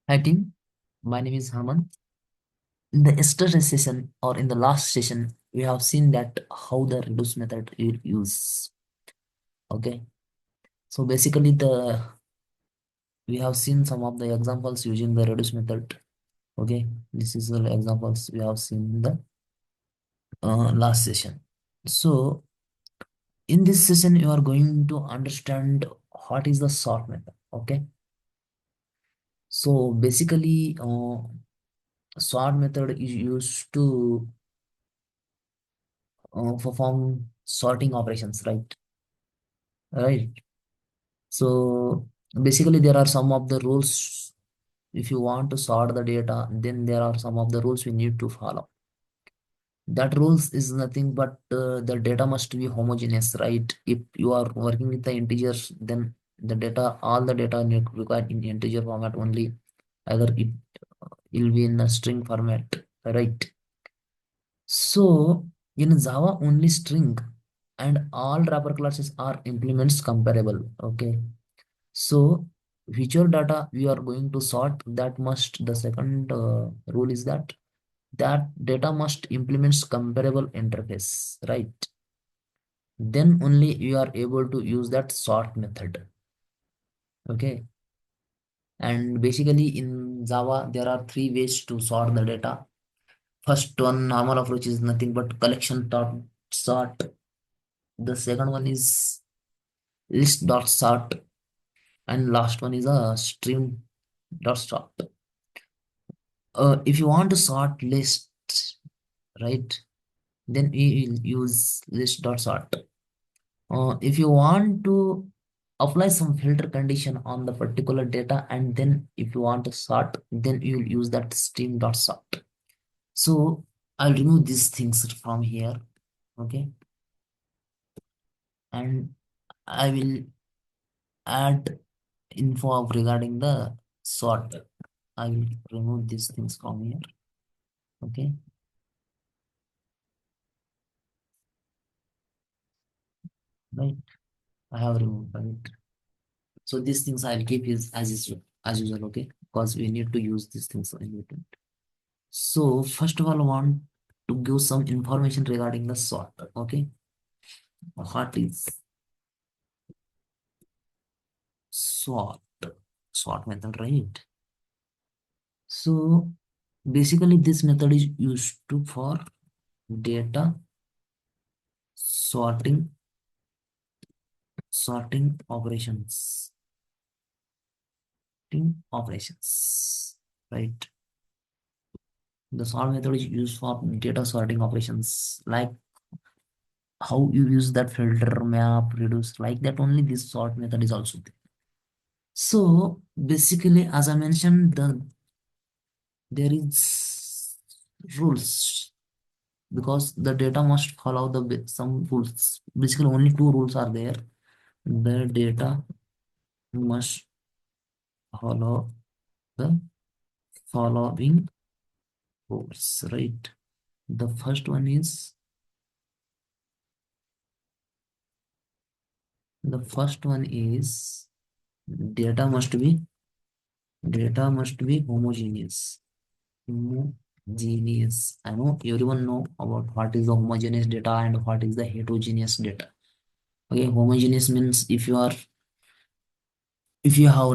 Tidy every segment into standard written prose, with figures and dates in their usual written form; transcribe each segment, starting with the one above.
Hi team, my name is Haman. In the yesterday session or in the last session, we have seen that how the reduce method you use. Okay, so basically the we have seen some of the examples using the reduce method. Okay, this is the examples we have seen in the last session. So in this session, you are going to understand what is the sort method. Okay, so basically, sort method is used to perform sorting operations, right? Right. So basically, there are some of the rules. If you want to sort the data, then there are some of the rules we need to follow. That rules is nothing but the data must be homogeneous, right? If you are working with the integers, then the data, all the data need required in integer format only. Either it will be in a string format, right? So in Java, only string and all wrapper classes are implements comparable. Okay. So whichever data we are going to sort, that must the second rule is that that data must implements comparable interface, right? Then only you are able to use that sort method. Okay. And basically in Java, there are three ways to sort the data. First one, normal approach is nothing but collection dot sort. The second one is list dot sort, and last one is a stream dot sort. If you want to sort list, right, then we will use list dot sort. If you want to apply some filter condition on the particular data, and then if you want to sort, then you will use that stream dot sort. So I'll remove these things from here. Okay, and I will add info of regarding the sort. I will remove these things from here. Okay, right. I have removed, right. So these things I'll keep as usual, okay? Because we need to use these things in between. So first of all, I want to give some information regarding the sort. Okay, what is sort? Sort method, right? So basically, this method is used to for data sorting, sorting operations, sorting operations, right? The sort method is used for data sorting operations, like how you use that filter, map, reduce, like that only this sort method is also there. So basically, as I mentioned, there is rules because the data must follow some rules. Basically, only two rules are there. The data must follow the following rules, right? The first one is the first one is data must be data must be homogeneous. Homogeneous. I know everyone know about what is the homogeneous data and what is the heterogeneous data. Okay, homogeneous means if you have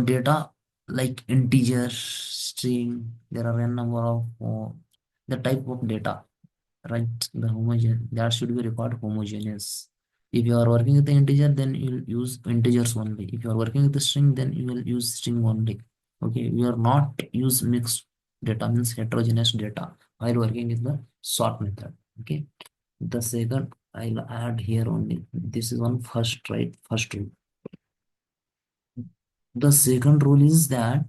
data like integer, string, there are a number of the type of data, right? The homogeneous that should be required homogeneous. If you are working with the integer, then you'll use integers only. If you are working with the string, then you will use string only. Okay, we are not use mixed data means heterogeneous data while working with the sort method. Okay, the second I'll add here only. This is one first, right? First rule. The second rule is that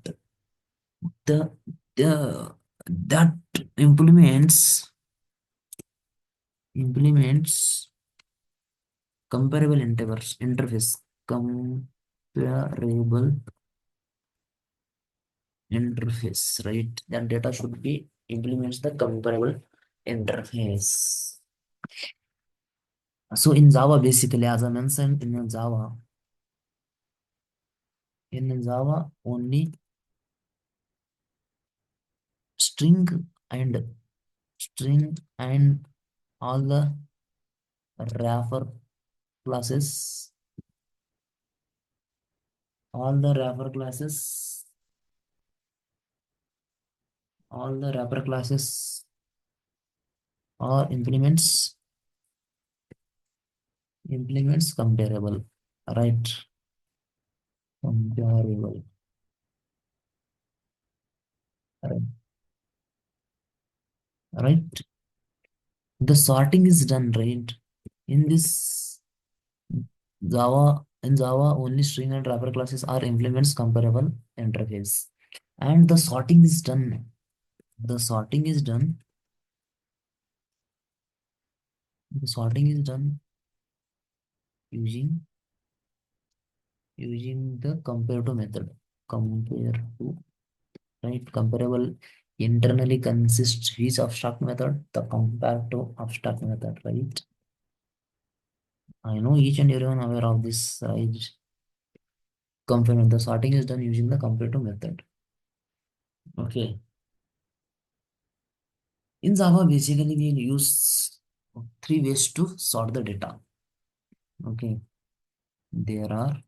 the the that implements comparable interface comparable interface, right? That data should be implements the comparable interface. So in Java, basically, as I mentioned, in Java only and string and all the wrapper classes, all the wrapper classes, all the wrapper classes or implements comparable, right? Comparable, right? Right. The sorting is done, right? In this in Java, only string and wrapper classes are implements comparable interface. And the sorting is done. The sorting is done. The sorting is done using the compare to method. Compare to, right? Comparable internally consists which abstract method? The compare to abstract method, right? I know each and everyone aware of this, right? Compare, the sorting is done using the compare to method. Okay. In Java, basically we'll use three ways to sort the data. Okay. There are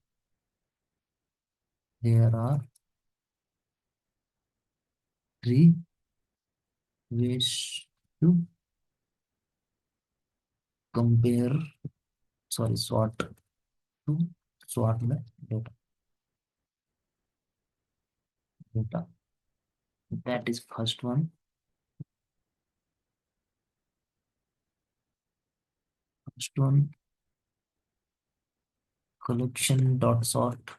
there are three ways to compare, sorry, to sort the data. That is first one, collection dot sort,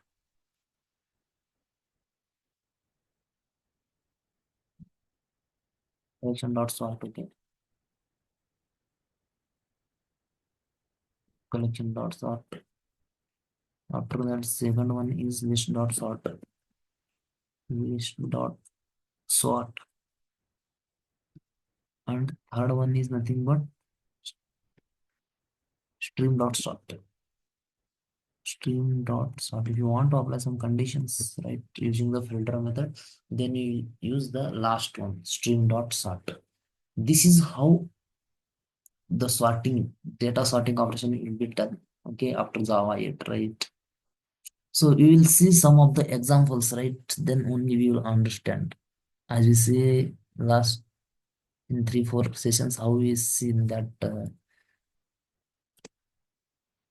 collection dot sort, okay. Collection dot sort. After that, second one is list dot sort. List dot sort. And third one is nothing but stream dot sort. Stream dot sort. If you want to apply some conditions, right, using the filter method, then you use the last one, stream dot sort. This is how the sorting, data sorting operation will be done. Okay, after Java 8, right? So you will see some of the examples, right? Then only we will understand. As we say last in 3 4 sessions, how we see that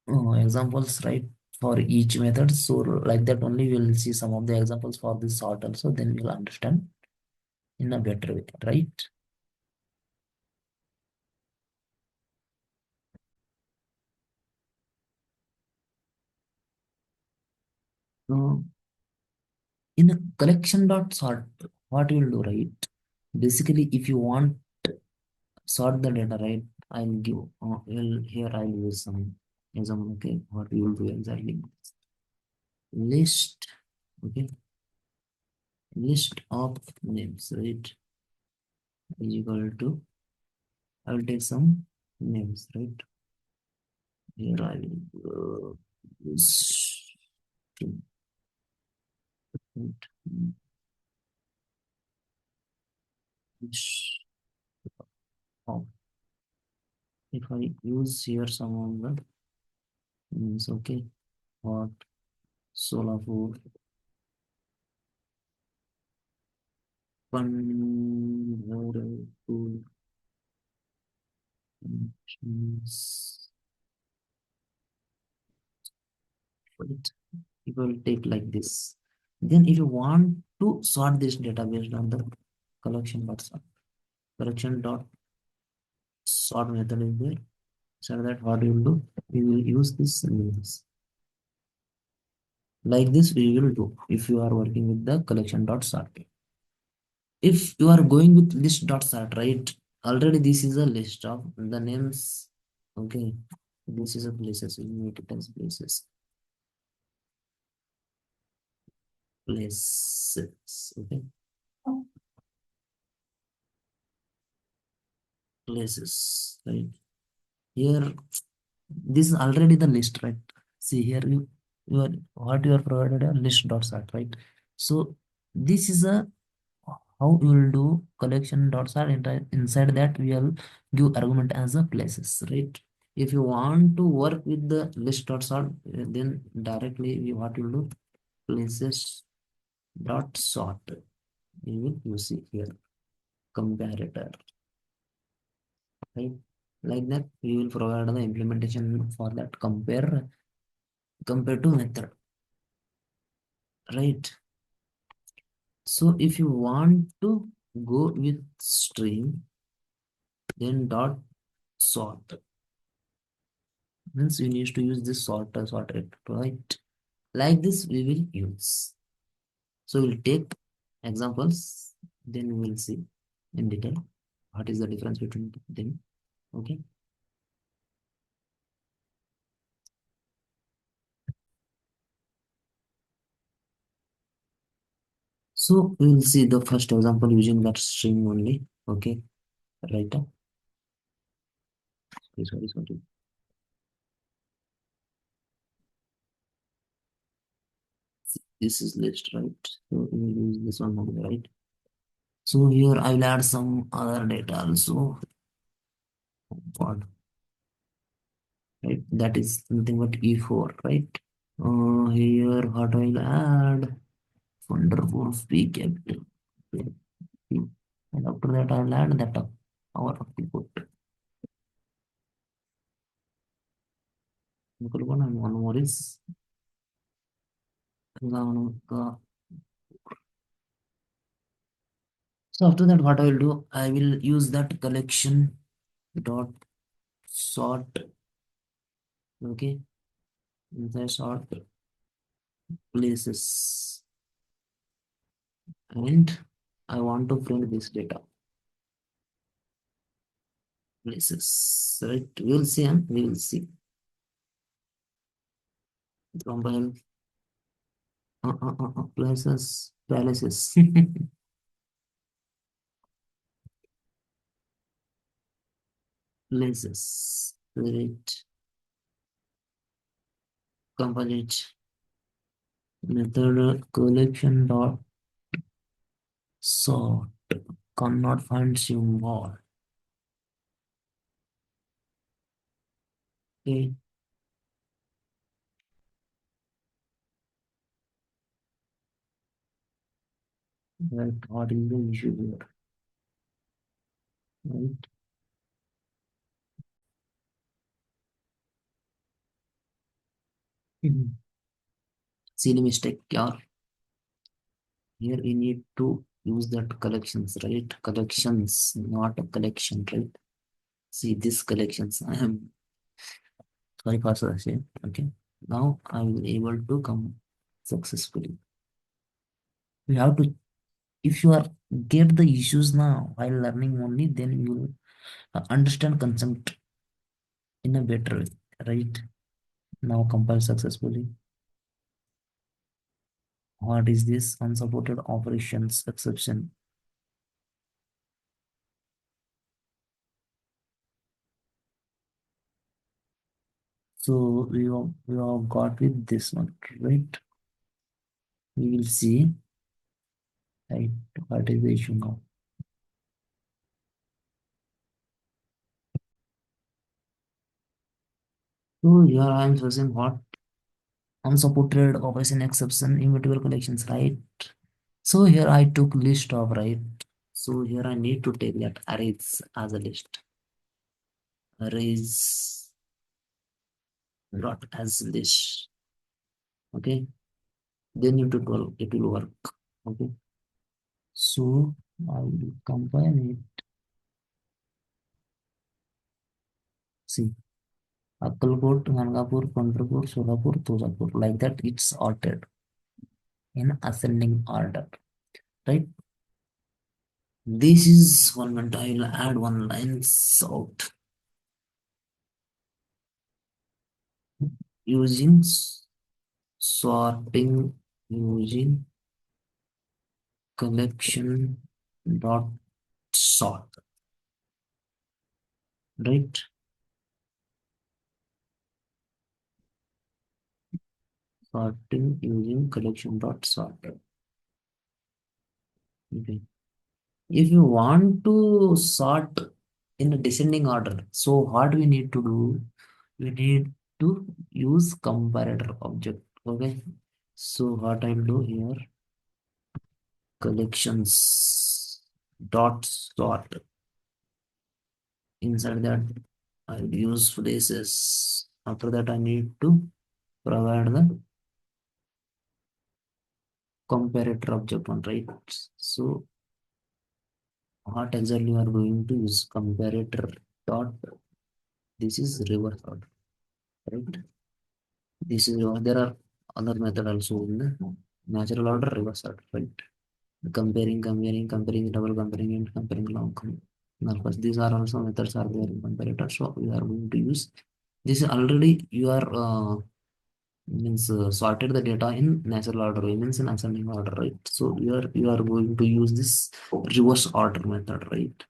examples, right, for each method. So like that only we'll see some of the examples for this sort also, then we'll understand in a better way, right? So in a collection dot sort, what you will do, right? Basically, if you want sort the data, right, I'll give well, here I'll use some example. Okay, what we will do exactly, list, okay, list of names, right, is equal to, I will take some names, right. Here I will use oh, if I use here some of the names, okay, what Solapur, Pandharpur, right? You will take like this. Then if you want to sort this data based on the collection dot sort, collection dot sort method is there. So that what we will do, we will use this and this. Like this we will do if you are working with the collection dot sort. If you are going with list dot sort, right? Already this is a list of the names. Okay, this is a places. We make it as places. Places. Okay, places. Right here, this is already the list, right? See here, you are what you are provided a list dot sort, right? So this is a How we will do collection dots are inside that we will give argument as a places, right? If you want to work with the list dot sort, then directly we what will do places dot sort. You see here comparator, right? Like that we will provide the implementation for that compare to method, right? So if you want to go with string, then dot sort means you need to use this sort it, right? Like this we will use. So we'll take examples, then we will see in detail what is the difference between them. Okay. So we will see the first example using that string only. Okay. Right. Sorry. This is list, right? So we will use this one only, right? So here I will add some other data also. What, right? That is nothing but E4, right? Here what I will add wonderful P capital. And after that, I'll add that our output. Equal one and one more is Gaunuka. So after that, what I will do, I will use that collection dot sort. Okay, inside sort places, and I want to print this data places. Right, we will see, and we will see. Compile places palaces. Places. Right, compile it. Method collection dot sort cannot find symbol. Okay, right. What is the issue here? Right. Mhm. Silly mistake. Yeah. Here we need to use that collections, right? Collections, not a collection, right? See this collections. I am sorry for saying. Okay. Now I will able to come successfully. We have to if you are get the issues now while learning only, then you will understand concept in a better way, right? Now compile successfully. What is this unsupported operations exception? So we have got with this one, right? We will see, right, what is the issue now. So here I am using what unsupported operation exception immutable collections, right? So here I took list of, right? So here I need to take that arrays as a list. Arrays dot as list. Okay. Then it will work. Okay. So I will combine it. See, Akkalkot, Gangapur, Pandharpur, Solapur, Tuzapur. Like that, it's ordered in ascending order. Right? This is one minute. I'll add one line out using sorting using collection dot sort. Right? Sorting using collection dot sort. Okay. If you want to sort in a descending order, so what we need to do, we need to use comparator object. Okay, so what I'll do here, collections dot sort. Inside that I'll use places. After that I need to provide the comparator object one, right? So what exactly we are going to use, comparator dot, this is reverse order, right? This is there are other method also in the natural order, reverse order, right? Comparing, double comparing, and comparing long. Of course, these are also methods are there in comparator. So we are going to use this. Already you are means sorted the data in natural order, means in ascending order, right? So you are going to use this reverse order method, right?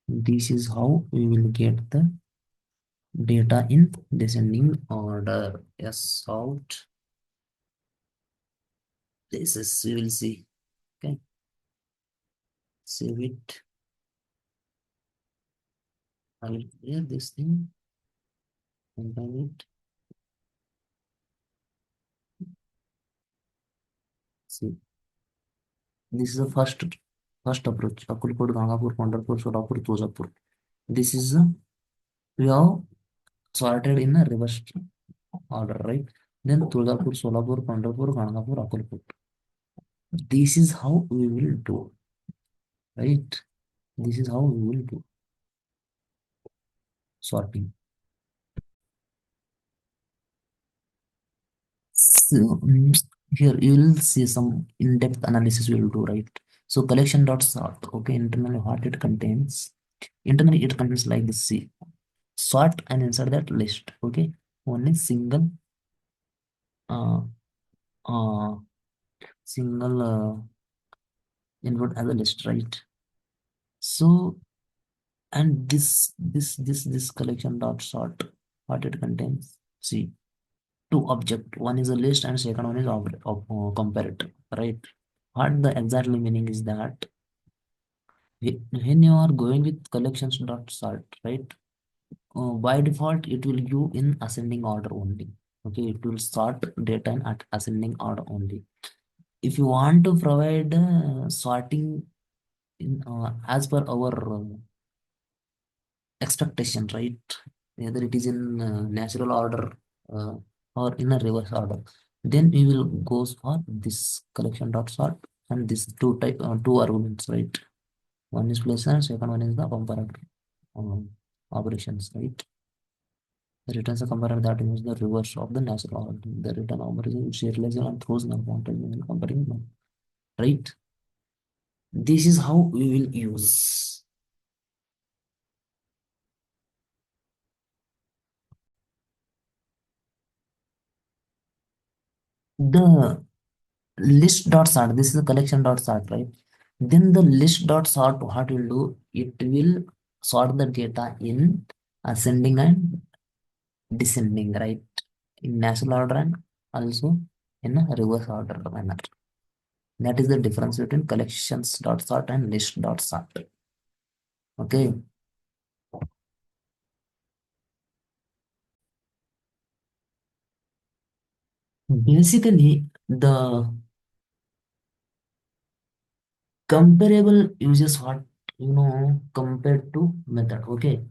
This is how we will get the data in descending order. Yes, out. This is we will see. Okay, save it. I will clear this thing, combine it. See, this is the first approach. Akulpur, Gangapur, Pandharpur, Solapur, Tuzapur. This is we have sorted in a reverse order, right? Then Tulapur, Solapur, Pandharpur, Gangapur, Akulpur. This is how we will do, right? This is how we will do sorting. So, here you will see some in-depth analysis we will do, right? So collection dot sort. Okay, internally what it contains. Internally it contains like this. See, sort and inside that list. Okay, only uh, uh, single input as a list, right? So and this collection dot sort, what it contains. See, two object. One is a list and second one is comparator, right? What the exactly meaning is that when you are going with collections dot sort, right? By default, it will give in ascending order only. Okay, it will sort data in at ascending order only. If you want to provide sorting in as per our expectation, right? Whether it is in natural order uh, or in a reverse order, then we will go for this collection dot sort and this two arguments, right? One is place and second one is the comparator um, operations, right? The returns a comparator that is the reverse of the natural order. The return operation is serialization and throws non quantity comparing them, right? This is how we will use the list dot sort. This is a collection dot sort, right? Then the list dot sort, what will do, it will sort the data in ascending and descending, right? In natural order and also in a reverse order manner. That is the difference between collections dot sort and list dot sort. Okay. Basically, the comparable uses what, compared to method. Okay,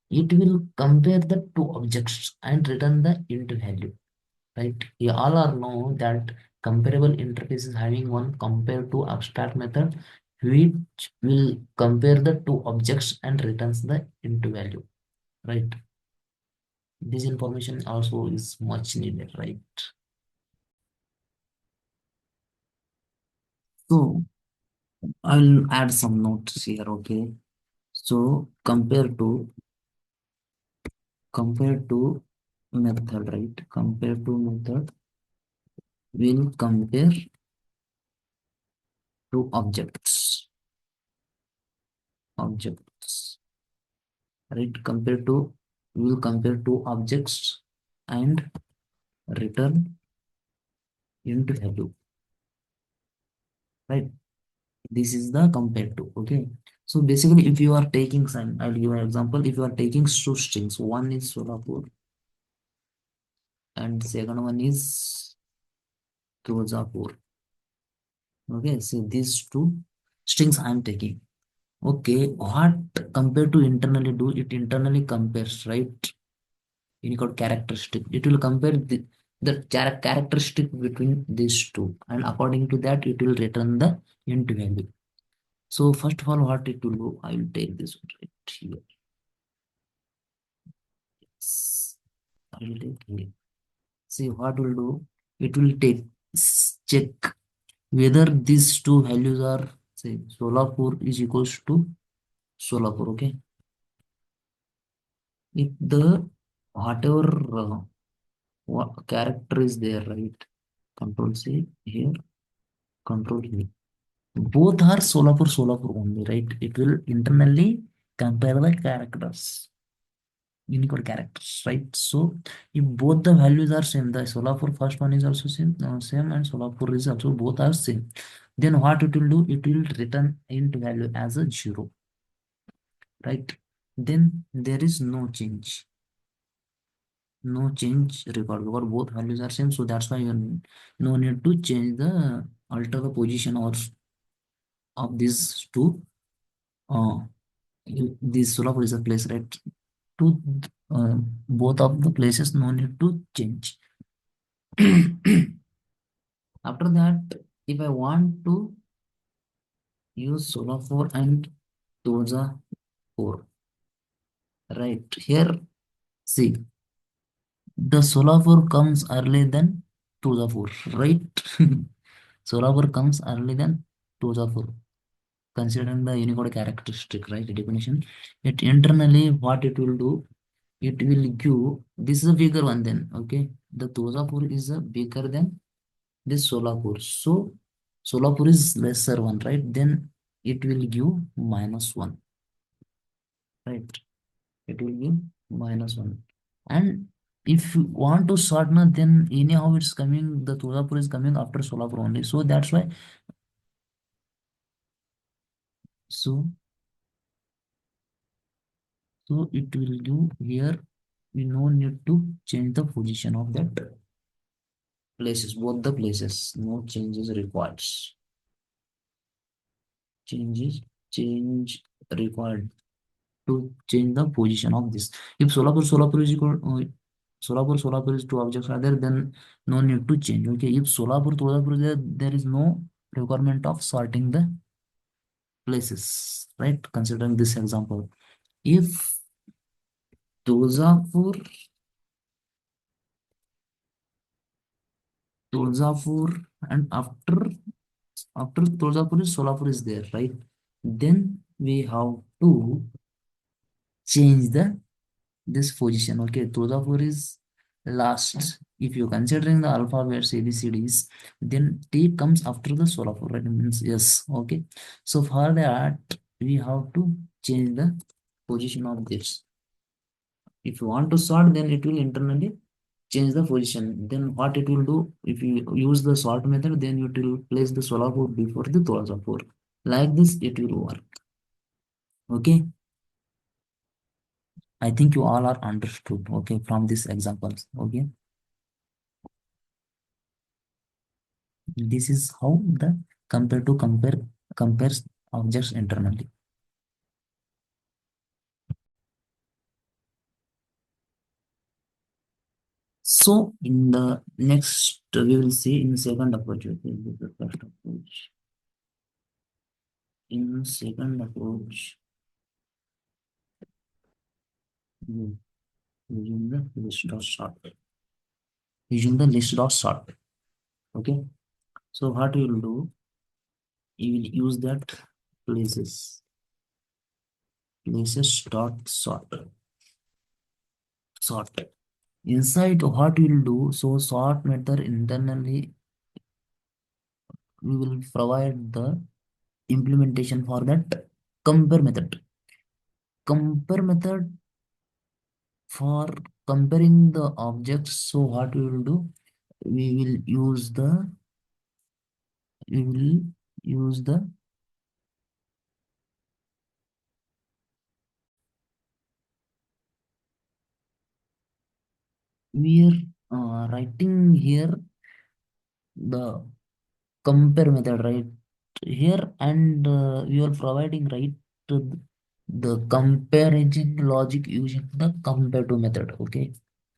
it will compare the two objects and return the int value, right? We all are know that comparable interface is having one compared to abstract method, which will compare the two objects and returns the int value, right? This information also is much needed, right? So I'll add some notes here. Okay, so compare to method, right? Compare to method will compare to objects, right? Compare to objects and return into value, right? This is the compared to. Okay. So basically, if you are taking some, I'll give an example. If you are taking two strings, one is Solapur and second one is Turzapur. Okay. So these two strings I'm taking. Okay. What compared to internally do? It internally compares, right? Unicode characteristic. It will compare the characteristic between these two, and according to that, it will return the int value. So first of all, what it will do, I will take this one right here. I will take here. See what will do, it will take check whether these two values are, say, Solapur is equals to Solapur. Okay, if the whatever what character is there, right? Control C here, control here. Both are Solapur Solapur only, right? It will internally compare the characters. Unicode characters, right? So if both the values are same, the Solapur first one is also same, and Solapur is also both are same. Then what it will do? It will return int value as a 0, right? Then there is no change, no change record because both values are same. So that's why you no need to change the alter the position or of these two. Uh, this Solapur is a place, right? To both of the places, no need to change. After that, if I want to use Solapur and Toza 4, right here, see, the Solapur comes early than Toza 4, right? Solapur comes early than Toza 4, considering the Unicode characteristic, right? Definition. It internally, what it will do, it will give, this is a bigger one then, okay? The Toza 4 is a bigger than this Solapur. So Solapur is lesser one, right? Then it will give -1, right? It will give -1. And if you want to sort now, then anyhow it's coming, the Tolapur is coming after Solapur only. So that's why, so so it will give here, we no need to change the position of that places, both the places, no changes required. Changes, change required to change the position of this. If Solapur is equal, Solapur is two objects are there, then no need to change. Okay, if Tolapur is there, there is no requirement of sorting the places, right? Considering this example, if Tolapur, Tolapur, and after Tolapur is Solapur is there, right? Then we have to change the this position. Okay, Todapur is last. If you're considering the alphabets ABCDs, then T comes after the Solapur, right? It means yes. Okay, so for that we have to change the position of this. If you want to sort, then it will internally change the position. Then what it will do, if you use the sort method, then it will place the Solapur before the Todapur. Like this, it will work. Okay, I think you all are understood. Okay, from these examples. Okay. This is how the compares objects internally. So in the next we will see in second approach. Okay, this is the first approach. In second approach, we using the list dot sort. Using the list dot sort. Okay. So what you will do, you will use that places dot sort. Inside what we will do, so sort method internally we will provide the implementation for that compare method. Compare method for comparing the objects. So what we will do, we will use the we will use the we are writing here the compare method, right here, and we are providing, right, to the comparison logic using the compare to method. Okay,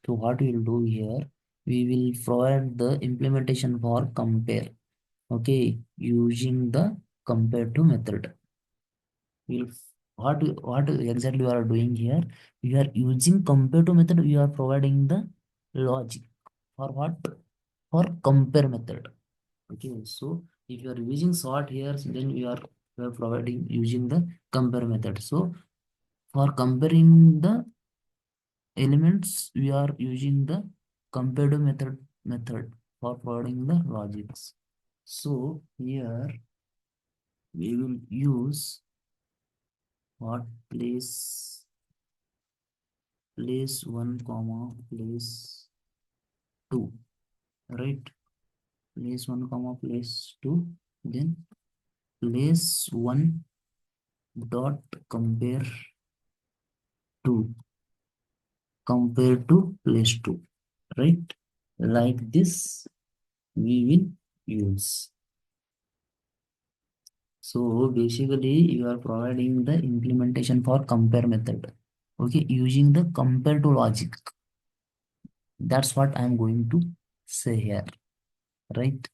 so what we will do here, we will provide the implementation for compare. Okay, using the compare to method. We'll what exactly we are doing here, we are using compare to method, we are providing the logic for what, for compare method. Okay, so if you are using sort here, so then we are providing using the compare method. So for comparing the elements, we are using the compare to method for providing the logics. So here we will use what, place one comma place two, right? Place one comma place two, then place one dot two compare to place two, right? Like this we will use. So basically you are providing the implementation for compare method. Okay, using the compare to logic. That's what I'm going to say here, right?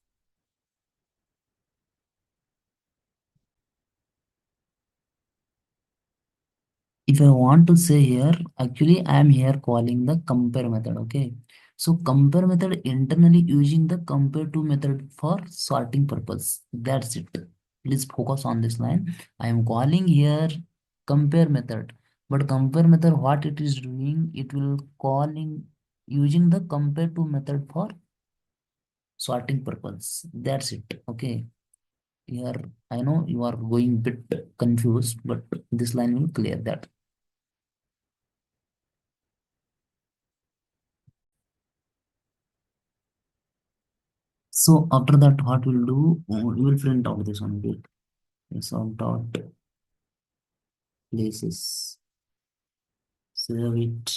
If I want to say here, actually I am here calling the compare method. Okay, so compare method internally using the compare to method for sorting purpose. That's it. Please focus on this line. I am calling here compare method, but compare method what it is doing, it will calling using the compare to method for sorting purpose. That's it. Okay, here I know you are going bit confused, but this line will clear that. So after that, what we'll do, we will print out this one. Okay, sort dot places, save it.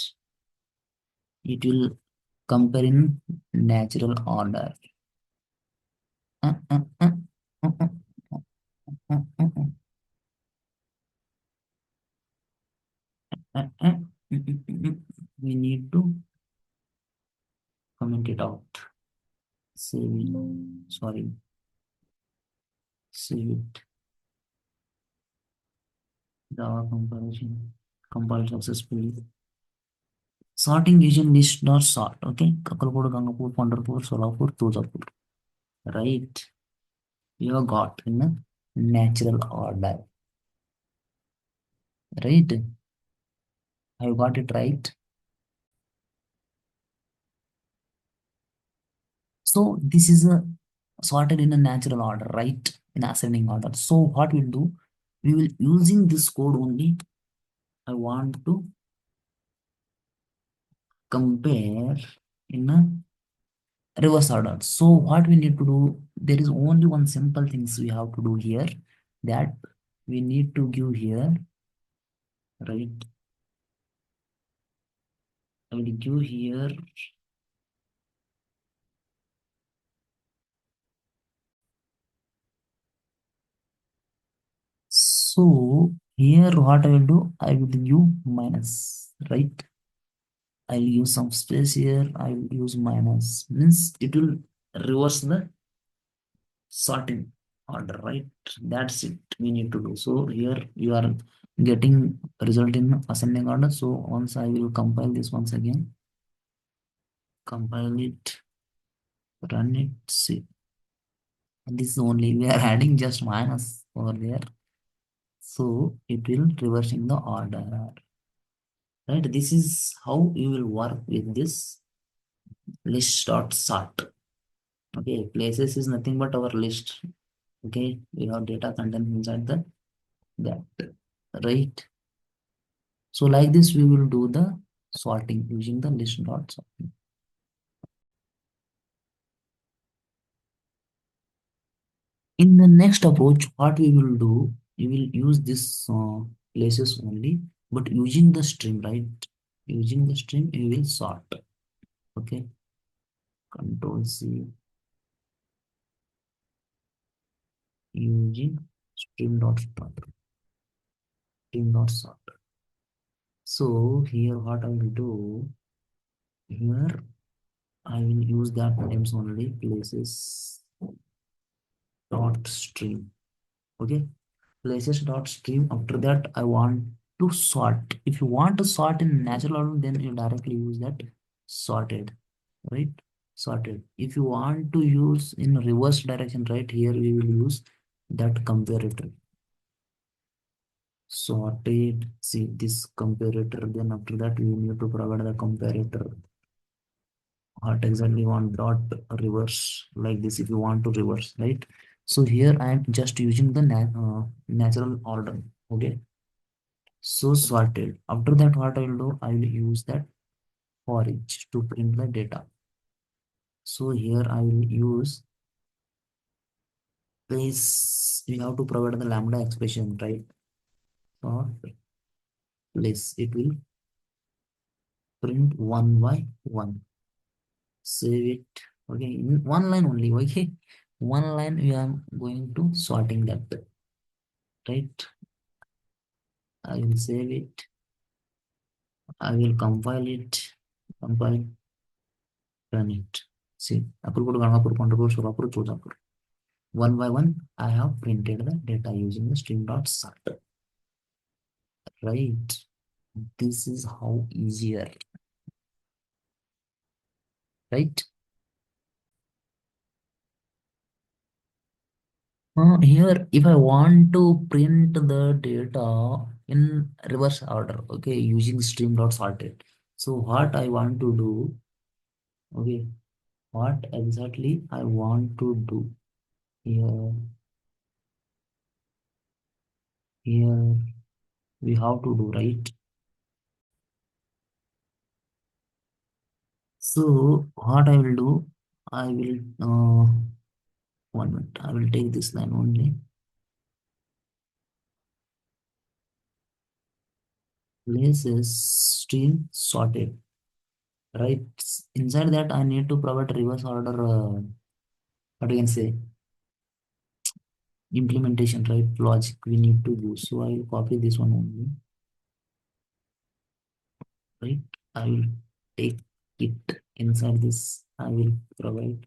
It will compare in natural order. Uh, uh, uh, uh, uh, We need to comment it out. Save it. Sorry, save it. Java comparison compiled successfully. Sorting using list dot sort. Okay, Kakalapur, Gangapur, Pandharpur, Solapur, Tuzapur. Right. You have got in a natural order, right? I got it right. So this is a sorted in a natural order, right? In ascending order. So what we'll do, we will using this code only. I want to compare in a reverse order. So what we need to do, there is only one simple things we have to do here, that we need to give here, right? I will give here. So here what I will do, I will give minus, right? I'll use some space here. I will use minus, means it will reverse the sorting order, right? That's it we need to do. So here you are getting result in ascending order. So once I will compile this once again, compile it, run it, see. And this is only we are adding just minus over there. So it will reverse in the order. Right, this is how you will work with this list dot sort. Okay, places is nothing but our list. Okay, we have data content inside the that, right? So like this we will do the sorting using the list dot sorting. In the next approach, what we will do, we will use this places only, but using the string, right? Using the string we will sort. Okay, control C using stream dot start, stream dot sort. So here what I will do, here I will use that names only, places dot stream. Okay, places dot stream. After that I want to sort. If you want to sort in natural order, then you directly use that sorted, right? Sorted. If you want to use in reverse direction, right, here we will use that comparator. Sorted. See this comparator, then after that we need to provide the comparator. What exactly you want dot reverse, like this if you want to reverse, right? So here I am just using the natural order. Okay, so sorted. After that what I will do, I will use that for each to print the data. So here I will use place. We have to provide the lambda expression, right? For place it will print one by one. Save it. Okay, in one line only. Okay, one line we are going to sorting that, right? I will save it. I will compile it. Compile, run it. See, Apurkot, Gangapur, Pandapur, Solapur, Chodapur. One by one, I have printed the data using the stream dot sort. Right. This is how easier, right? Here, if I want to print the data in reverse order, okay, using stream dot sorted. So what I want to do, okay, what exactly I want to do here, here we have to do, right? So what I will do, I will, 1 minute, I will take this line only. Places stream sorted, right? Inside that I need to provide reverse order, what you can say, implementation, right? Logic we need to do. So I will copy this one only, right? I will take it inside this. I will provide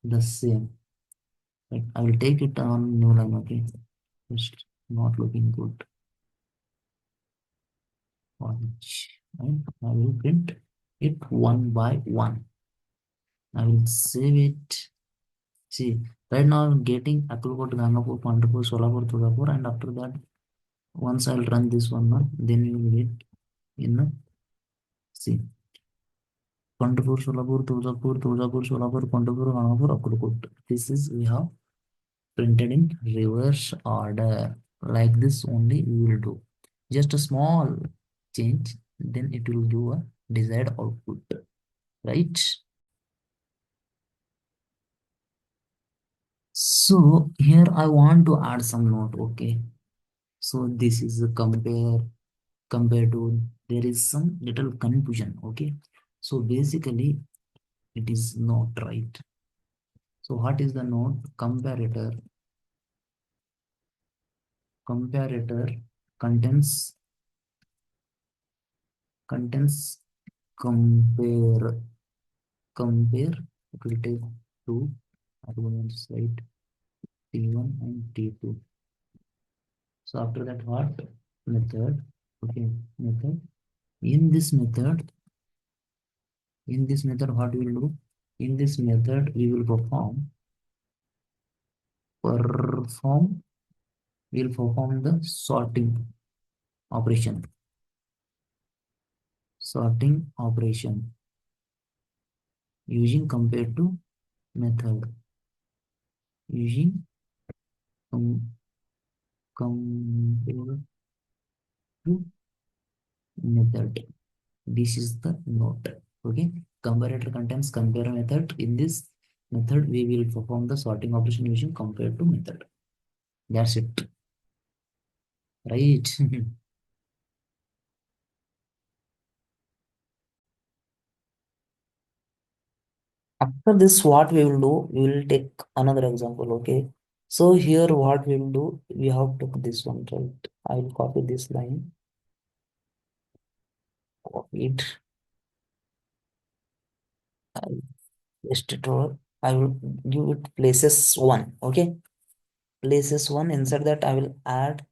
the same. Right? I will take it on new line. Okay, just not looking good. Watch. Right? I will print it one by one. I will save it. See, right now I'm getting Akalkot, Gangapur, Pandharpur, Solapur, Tudapur, and after that, once I'll run this one, then you will get in see Pandharpur, Solapur, Tudapur, Tudapur, Solapur, Pandharpur, Gangapur, Akalkot. This is we have printed in reverse order. Like this only we will do. Just a small change, then it will give a desired output, right? So here I want to add some note. Okay, so this is a compared to, there is some little confusion. Okay, so basically it is not right. So what is the node? Comparator contains compare. It will take two arguments, right? T1 and T2. So after that, what method? Okay, method. In this method, what we will do? In this method, we will perform will perform the operation sorting operation using compared to method, using com, compare to method. This is the note. Okay, comparator contains compare method. In this method we will perform the sorting operation using compare to method. That's it, right? After this, what we will do, we will take another example, okay? So here what we will do, we have took this one, right? I will copy this line, copy it, I will paste it over. I will give it places one, okay? Places one, inside that I will add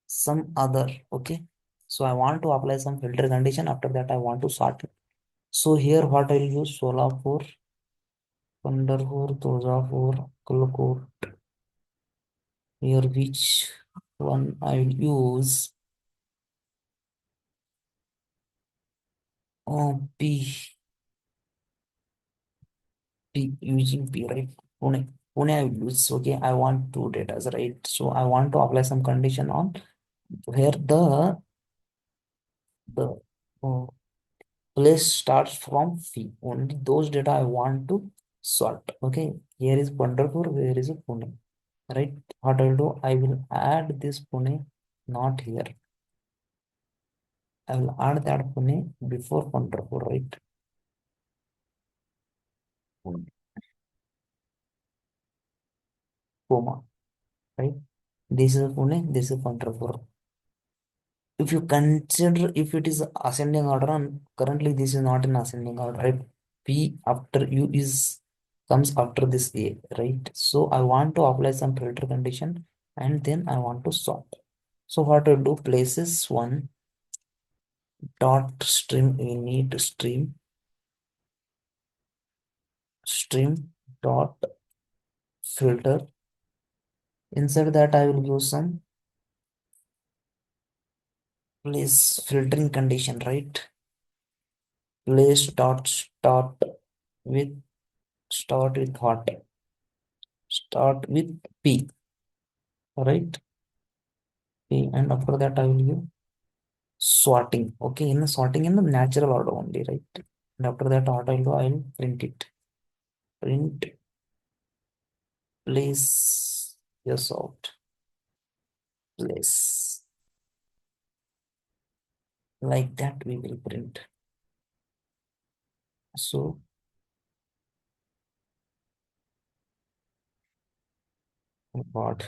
some other, okay? So I want to apply some filter condition, after that I want to sort it. So here what I will use, Solapur, Pundarpur, Tozapur, Kulkur. Here which one I will use? Oh, using P, right? Pune. Pune I will use. Okay, I want two data, right? So I want to apply some condition on where the uh, place starts from P. Only those data I want to sort. Okay, here is Pandharpur, where is Pune, right? What I will do, I will add this Pune, not here. I will add that Pune before Pandharpur, right? Pune, comma, right? This is Pune, this is Pandharpur. If you consider if it is ascending order, and currently this is not in ascending order, right? P after U is comes after this A, right? So I want to apply some filter condition, and then I want to sort. So what I do, places one dot stream, we need stream dot filter. Inside that I will use some place filtering condition, right? Place dot with start with what, start with P, right? P, and after that I will give sorting. Okay, in the sorting in the natural order only, right? And after that, what I'll do, I'll print it. Print place yes out place. Like that we will print. So what,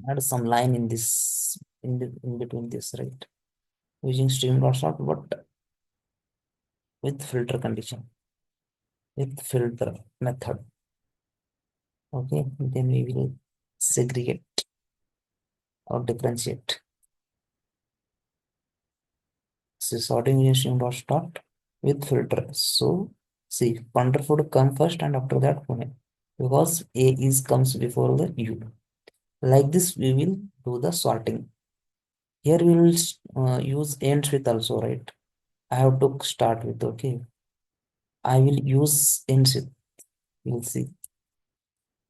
add some line in this in between this, right? Using stream dot sort, but with filter condition, with filter method. Okay, then we will segregate or differentiate. So sorting using stream dot start with filter. So see, Punderford come first and after that Pune. Because A is comes before the U. Like this, we will do the sorting. Here we will use ends with also, right? I have to start with, okay. I will use ends with, you'll see.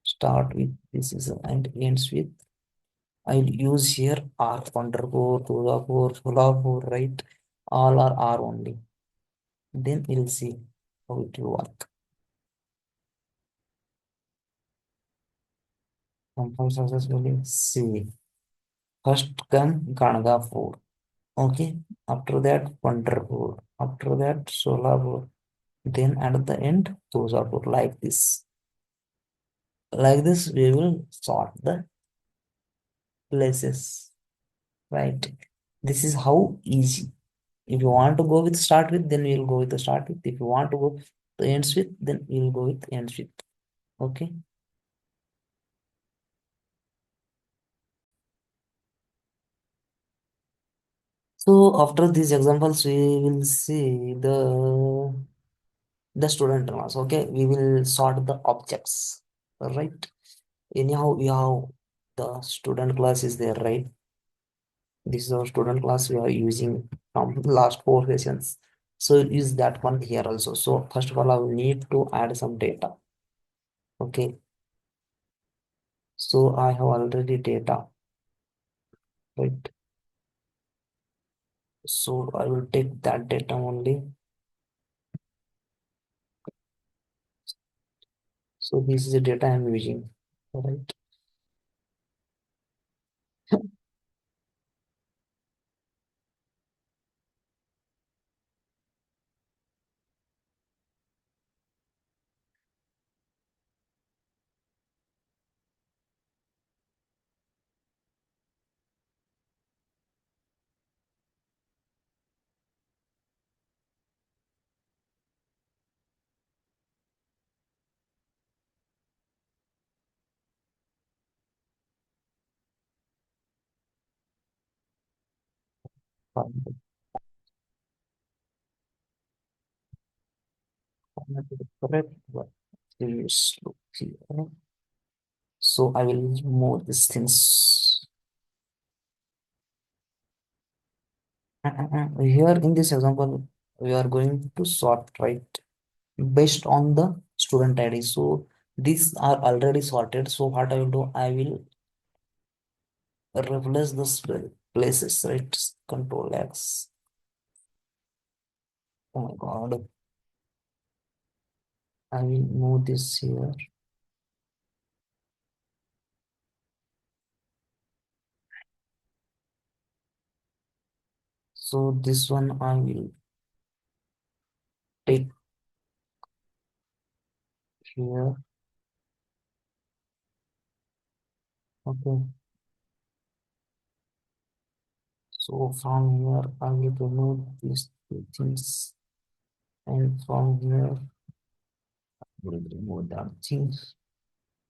Start with this is and ends with. I'll use here R, Punderpur, Tuzapur, Solapur, right? All are R only. Then we'll see how it will work. Compile successfully. See. First come Ganagapur. Okay. After that, Punderpur. After that, Solapur. Then at the end, Tuzapur. Like this. Like this, we will sort the places. Right. This is how easy. If you want to go with start with, then we'll go with the start with. If you want to go the ends with, then we'll go with ends with. Okay. So after these examples, we will see the student class. Okay, we will sort the objects, right? Anyhow, we have the student class is there, right? This is our student class we are using from last four sessions. So use that one here also. So first of all, I will need to add some data. Okay, so I have already data, right? So I will take that data only. So this is the data I'm using, right? Correct, but please look here. So I will move these things. Here in this example, we are going to sort, right, based on the student ID. So these are already sorted. So what I will do, I will replace this places, right? Control X. Oh my God, I will move this here. So this one I will take here. Okay. So from here I will remove these two things, and from here we'll remove that things.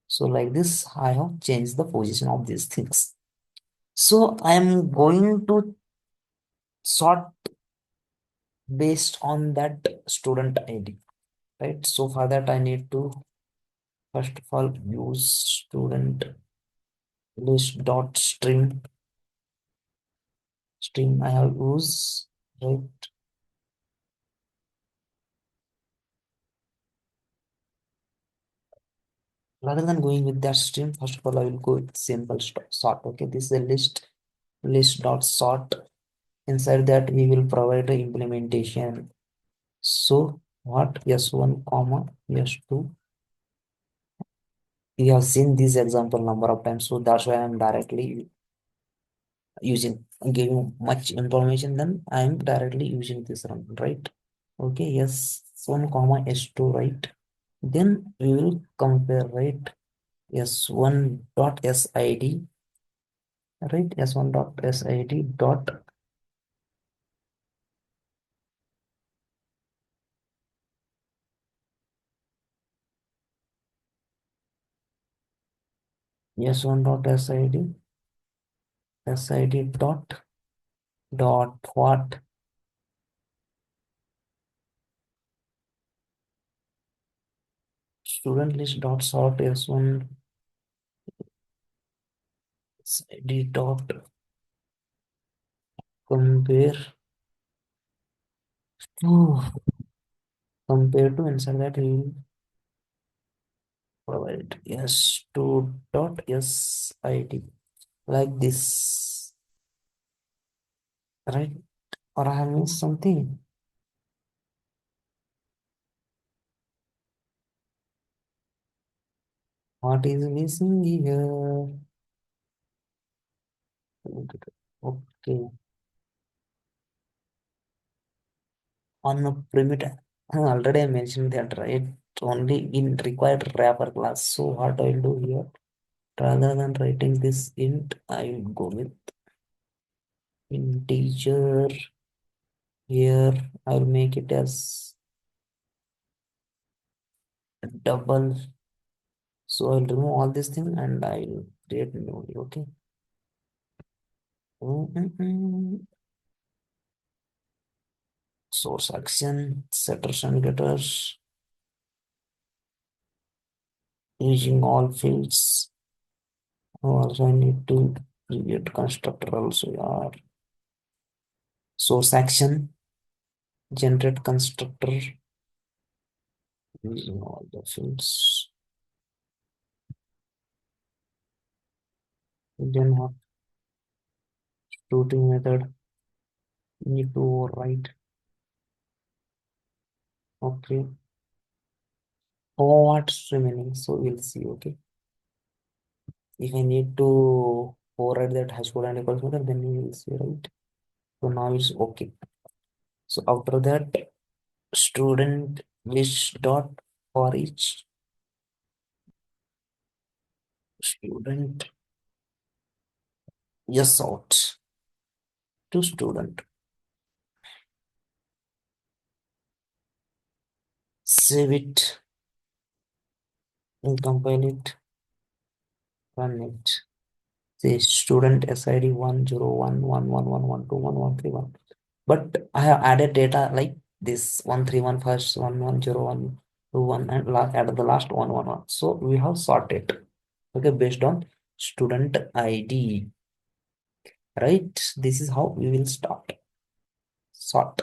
So like this, I have changed the position of these things. So I am going to sort based on that student ID, right? So for that, I need to first of all use student list dot string I have used, right? Rather than going with that string, first of all, I will go with simple sort. Okay, this is a list dot sort. Inside that, we will provide the implementation. So what s1 comma s2, we have seen this example number of times, so that's why I'm directly using giving much information, then I'm directly using this run, right? Okay, yes, s1 comma s2, right? Then we will compare, right? S1 dot sid, right? S1 dot sid dot S1 dot sid dot what, student list dot sort s1 sid dot compare to, compare to, inside that we will provide s2 dot sid like this, right? Or I have missed something. What is missing here? Okay, on a primitive, already I mentioned that, right? Only in required wrapper class. So what I'll do here, rather than writing this int, I will go with integer. Here I'll make it as double. So I'll remove all this thing and I'll create new. Okay. Mm. Source action, setters and getters, using all fields. Also, I need to create constructor also. Yeah. Source action, generate constructor, using all the fields. Then what, routing method, need to override. Okay. Oh, what's remaining? So we'll see. Okay. If I need to override that hash code and equals method, then we will see, right? So now it's okay. So after that, student list dot for each student, yes out to student, save it and compile it, run it. say student SID 10111112113. But I have added data like this 131 first, 110121, and added the last 111. So we have sorted. Okay, based on student ID, right? This is how we will start sort.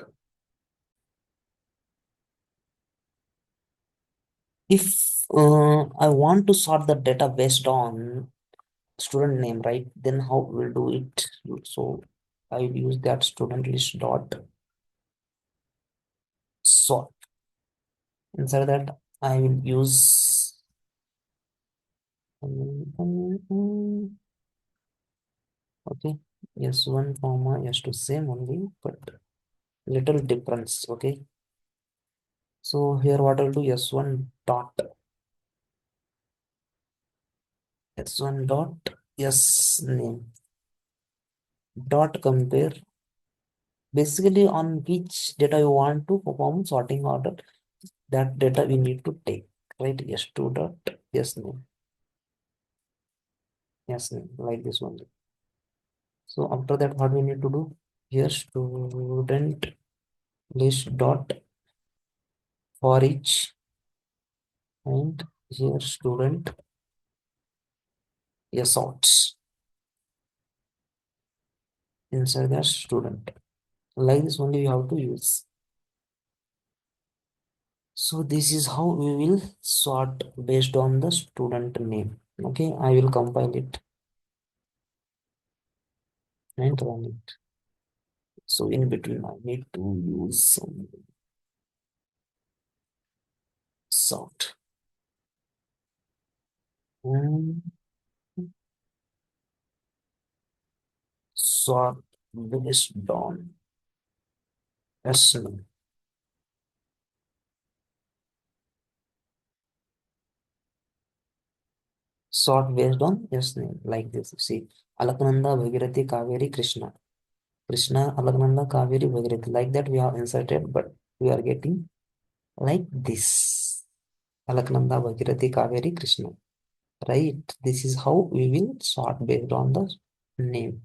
If I want to sort the data based on student name, right? Then how we'll do it? So I will use that student list dot sort. Inside that, I will use okay, S1 comma S2 same only, but little difference. Okay, so here what I'll do, S1 dot S name dot compare, basically on which data you want to perform sorting order, that data we need to take, right? S2 dot S name, yes name, like this one. So after that, what we need to do here, student list dot for each, and here student sorts inside the student. Like this only we have to use. So this is how we will sort based on the student name. Okay, I will compile it and run it. So in between, I need to use some sort. And sort based on S name. Sort based on S name, like this. See, Alaknanda, Bhagirathi, Kaveri, Krishna. Krishna, Alaknanda, Kaveri, Bhagirathi. Like that we have inserted, but we are getting like this. Alaknanda, Bhagirathi, Kaveri, Krishna. Right? This is how we will sort based on the name.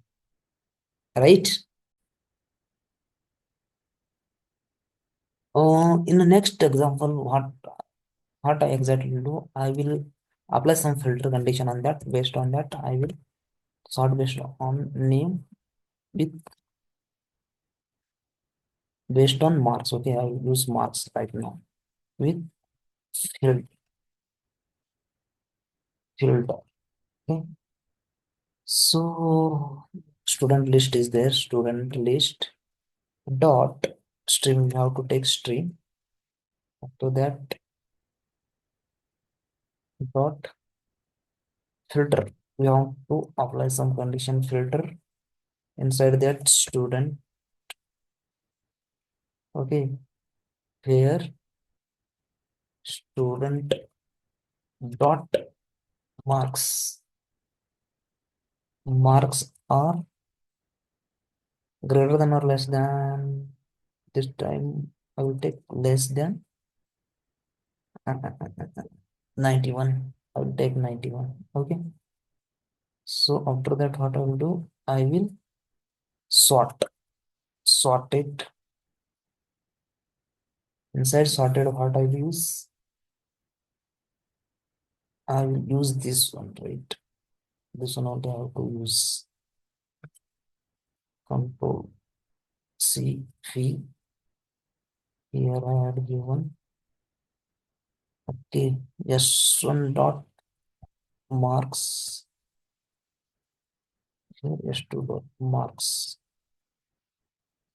Right? In the next example, what I exactly do, I will apply some filter condition on that. Based on that, I will sort based on name with based on marks. Okay, I will use marks right now with filter. Okay, so student list is there. Student list dot stream. We have to take stream. After that, dot filter. We have to apply some condition filter inside that student. Okay, where student dot marks. Marks are greater than or less than. This time I will take less than 91. I will take 91. Okay. So after that, what I will do, I will sort. Sort it. Inside sorted, what I will use? I will use this one, right? This one only I have to use. Control C V. Here I had given. Okay. Yes, one dot marks. Here yes, two dot marks.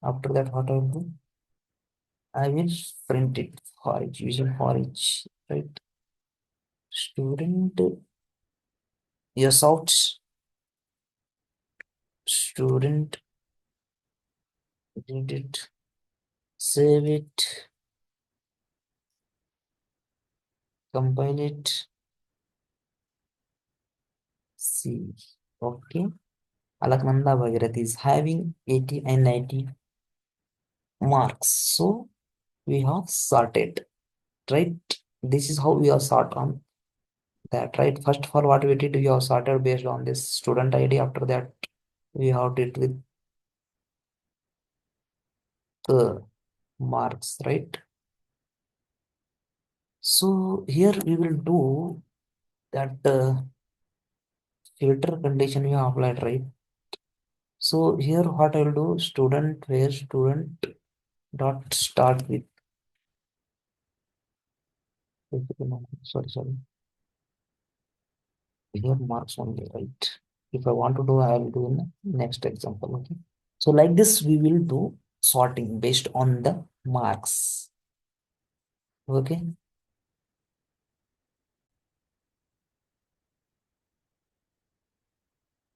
After that, what I will do? I will print it for each using for each, right? Student yes out, student did it, save it, compile it, see. Okay. Alaknanda Bhagirath is having 80 and 90 marks. So we have sorted, right? This is how we are sort on that, right? First of all, what we did, we have sorted based on this student ID. After that, we have did with the marks, right? So here we will do that filter condition we have applied, right? So here what I will do, student where student dot start with, sorry, here marks only, right? If I want to do, I will do in the next example. Okay. So like this, we will do sorting based on the marks. Okay.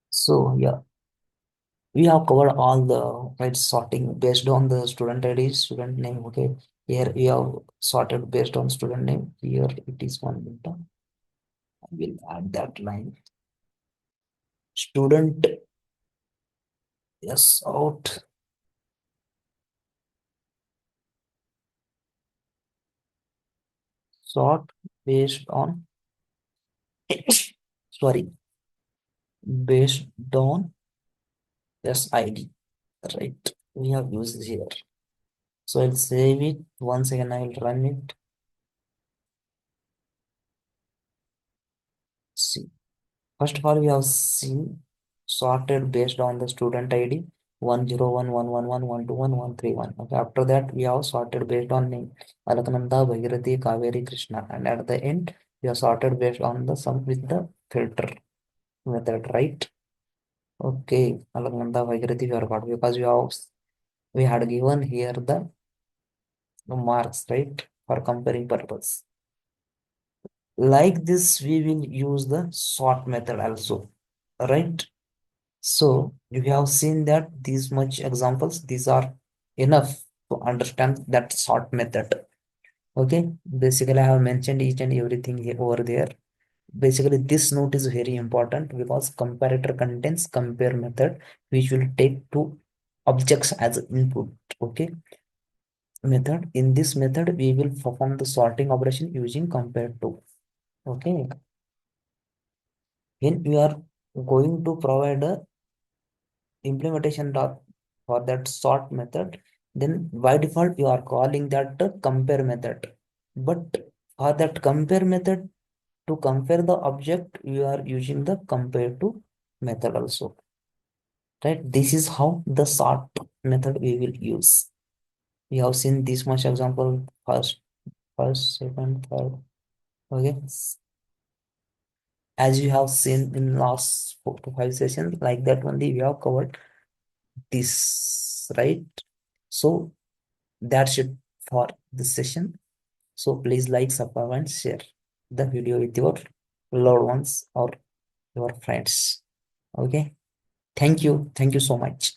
So yeah, we have covered all the right sorting based on the student ID, student name. Okay. Here we have sorted based on student name. Here it is one minute. I will add that line. Student, yes, out, sort based on, sorry, based on yes ID, right? We have used here. So I'll save it. Once again, I will run it. See, first of all, we have seen sorted based on the student ID 101111121 Okay, after that, we have sorted based on name Alaknanda, Bhagirathi, Kaveri, Krishna, and at the end, we have sorted based on the sum with the filter method, right? Okay, Alaknanda, Bhagirathi, we are got because we had given here the marks, right, for comparing purpose. Like this, we will use the sort method also, right? So you have seen that these much examples, these are enough to understand that sort method. Okay, basically I have mentioned each and everything here over there. Basically, this note is very important because comparator contains compare method, which will take two objects as input. Okay, method. In this method, we will perform the sorting operation using compare to. Okay, when we are going to provide a implementation dot for that sort method, then by default you are calling that the compare method. But for that compare method, to compare the object, you are using the compare to method also. Right? This is how the sort method we will use. We have seen this much example first, second, third. Okay. As you have seen in last 4 to 5 sessions, like that only we have covered this, right? So that's it for this session. So please like, subscribe, and share the video with your loved ones or your friends. Okay. Thank you. Thank you so much.